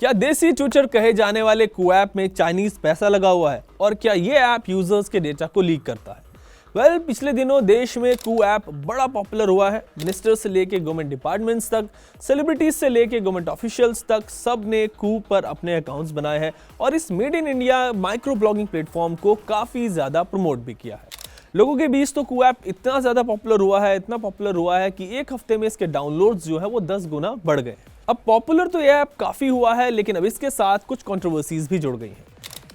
क्या देसी ट्विटर कहे जाने वाले कू ऐप में चाइनीज पैसा लगा हुआ है और क्या ये ऐप यूजर्स के डेटा को लीक करता है? पिछले दिनों देश में कू ऐप बड़ा पॉपुलर हुआ है। मिनिस्टर से लेके गवर्नमेंट डिपार्टमेंट्स तक, सेलिब्रिटीज से लेके गवर्नमेंट ऑफिशियल्स तक सब ने कू पर अपने अकाउंट्स बनाए हैं और इस made in India micro blogging platform को काफी ज्यादा प्रमोट भी किया है। लोगों के बीच तो कू ऐप इतना ज्यादा इतना पॉपुलर हुआ है कि एक हफ्ते में इसके डाउनलोड्स जो है वो 10 गुना बढ़ गए। अब पॉपुलर तो यह ऐप काफी हुआ है, लेकिन अब इसके साथ कुछ कंट्रोवर्सीज भी जुड़ गई हैं।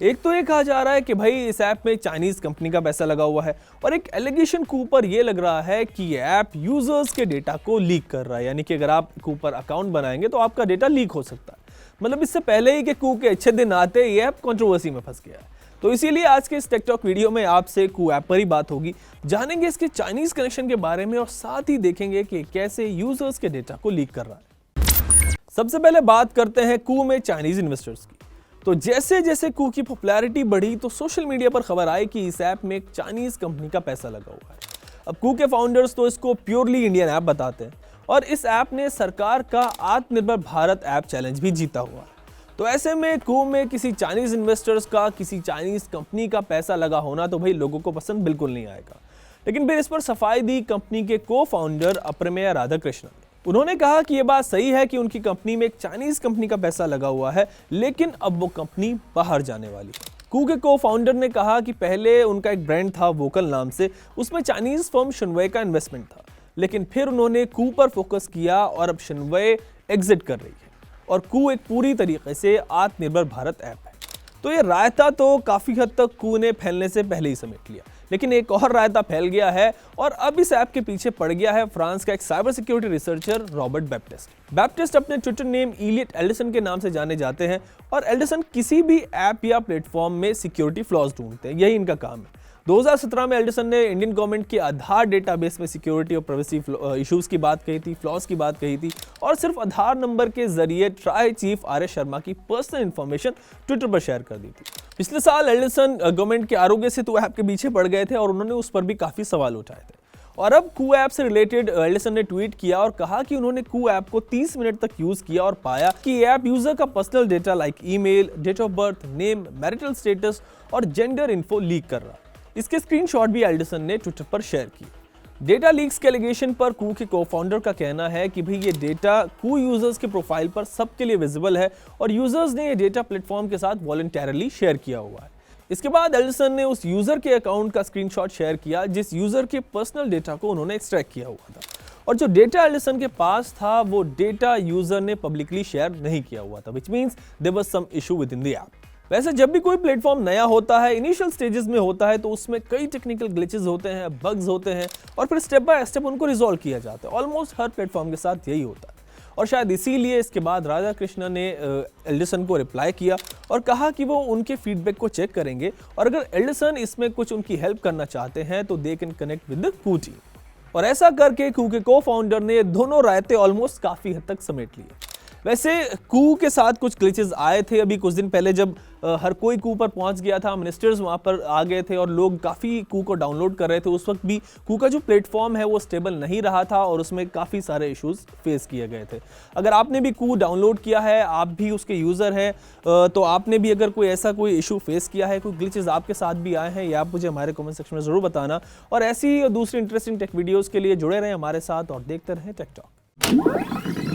एक तो ये कहा जा रहा है कि भाई इस ऐप में चाइनीज कंपनी का पैसा लगा हुआ है और एक एलिगेशन कू पर यह लग रहा है कि ये ऐप यूजर्स के डेटा को लीक कर रहा है, यानी कि अगर आप कू पर अकाउंट बनाएंगे तो आपका डेटा लीक हो सकता है। मतलब इससे पहले ही कि कू के अच्छे दिन आते ये ऐप कंट्रोवर्सी में फंस गया है। तो इसीलिए आज के इस टेकटॉक वीडियो में आपसे कू ऐप पर ही बात होगी, जानेंगे इसके चाइनीज कनेक्शन के बारे में और साथ ही देखेंगे कि कैसे यूजर्स के डेटा को लीक कर रहा है। सबसे पहले बात करते हैं कू में चाइनीज इन्वेस्टर्स की। तो जैसे जैसे कू की पॉपुलैरिटी बढ़ी तो सोशल मीडिया पर खबर आई कि इस ऐप में एक चाइनीज कंपनी का पैसा लगा हुआ है। अब कू के फाउंडर्स तो इसको प्योरली इंडियन ऐप बताते हैं और इस ऐप ने सरकार का आत्मनिर्भर भारत ऐप चैलेंज भी जीता हुआ है। तो ऐसे में कू में किसी चाइनीज इन्वेस्टर्स का किसी चाइनीज कंपनी का पैसा लगा होना तो भाई लोगों को पसंद बिल्कुल नहीं आएगा। लेकिन फिर इस पर सफाई दी कंपनी के को फाउंडर अप्रमेय राधाकृष्णन ने। उन्होंने कहा कि यह बात सही है कि उनकी कंपनी में एक चाइनीज कंपनी का पैसा लगा हुआ है, लेकिन अब वो कंपनी बाहर जाने वाली है। कू के को फाउंडर ने कहा कि पहले उनका एक ब्रांड था वोकल नाम से, उसमें चाइनीज फर्म शिनवे का इन्वेस्टमेंट था, लेकिन फिर उन्होंने कू पर फोकस किया और अब शिनवे एग्जिट कर रही है और कू एक पूरी तरीके से आत्मनिर्भर भारत ऐप है। तो ये रायता तो काफी हद तक कू ने फैलने से पहले ही समेट लिया, लेकिन एक और रायता फैल गया है और अब इस ऐप के पीछे पड़ गया है फ्रांस का एक cyber security researcher Robert Baptiste अपने ट्विटर नेम इलियट एल्डरसन के नाम से जाने जाते हैं और एल्डरसन किसी भी ऐप या प्लेटफॉर्म में सिक्योरिटी फ्लॉज ढूंढते हैं, यही इनका काम है। 2017 में एल्डरसन ने इंडियन गवर्नमेंट के आधार डेटाबेस में सिक्योरिटी और प्राइवेसी इश्यूज की बात कही थी, फ्लॉज की बात कही थी और सिर्फ आधार नंबर के जरिए try chief R S Sharma की पर्सनल इंफॉर्मेशन ट्विटर पर शेयर कर दी थी। पिछले साल एल्डरसन गवर्नमेंट के आरोग्य सेतु ऐप के पीछे पड़ गए थे और उन्होंने उस पर भी काफी सवाल उठाए थे। और अब कू ऐप से रिलेटेड एल्डरसन ने ट्वीट किया और कहा कि उन्होंने कू ऐप को 30 मिनट तक यूज किया और पाया कि ये ऐप यूजर का personal data like email, date of birth, name, marital status और जेंडर इन्फो लीक कर रहा है। इसके स्क्रीनशॉट भी एल्डरसन ने ट्विटर पर शेयर किए। डेटा लीक्स के एलिगेशन पर कू के को-फाउंडर का कहना है कि भाई ये डेटा कू यूजर्स के प्रोफाइल पर सबके लिए विजिबल है और यूजर्स ने ये डेटा प्लेटफॉर्म के साथ वॉलंटरली शेयर किया हुआ है। इसके बाद एल्डरसन ने उस यूजर के अकाउंट का स्क्रीनशॉट शेयर किया जिस यूजर के पर्सनल डेटा को उन्होंने एक्सट्रैक्ट किया हुआ था और जो डेटा एल्डरसन के पास था वो डेटा यूजर ने पब्लिकली शेयर नहीं किया हुआ था, which means there was some issue with in the app. वैसे जब भी कोई प्लेटफॉर्म नया होता है, इनिशियल स्टेजेस में होता है, तो उसमें कई टेक्निकल ग्लिचेस होते हैं, बग्स होते हैं और फिर स्टेप बाय स्टेप उनको रिजॉल्व किया जाता है। ऑलमोस्ट हर प्लेटफॉर्म के साथ यही होता है और शायद इसीलिए इसके बाद राधाकृष्णन ने एल्डरसन को रिप्लाई किया और कहा कि वो उनके फीडबैक को चेक करेंगे और अगर एल्डरसन इसमें कुछ उनकी हेल्प करना चाहते हैं तो they can connect with the Koo team. और ऐसा करके कू के को फाउंडर ने दोनों रायते ऑलमोस्ट काफी हद तक समेट लिए। वैसे कू के साथ कुछ ग्लिचेस आए थे अभी कुछ दिन पहले, जब हर कोई कू पर पहुंच गया था, मिनिस्टर्स वहां पर आ गए थे और लोग काफ़ी कू को डाउनलोड कर रहे थे। उस वक्त भी कू का जो प्लेटफॉर्म है वो स्टेबल नहीं रहा था और उसमें काफ़ी सारे इश्यूज फेस किए गए थे। अगर आपने भी कू डाउनलोड किया है, आप भी उसके यूज़र हैं, तो आपने भी अगर कोई ऐसा कोई इशू फेस किया है, कोई ग्लिचेस आपके साथ भी आए हैं, या आप मुझे हमारे कमेंट सेक्शन में ज़रूर बताना। और ऐसी दूसरी इंटरेस्टिंग टेक वीडियोज़ के लिए जुड़े रहें हमारे साथ और देखते रहें टेक टॉक।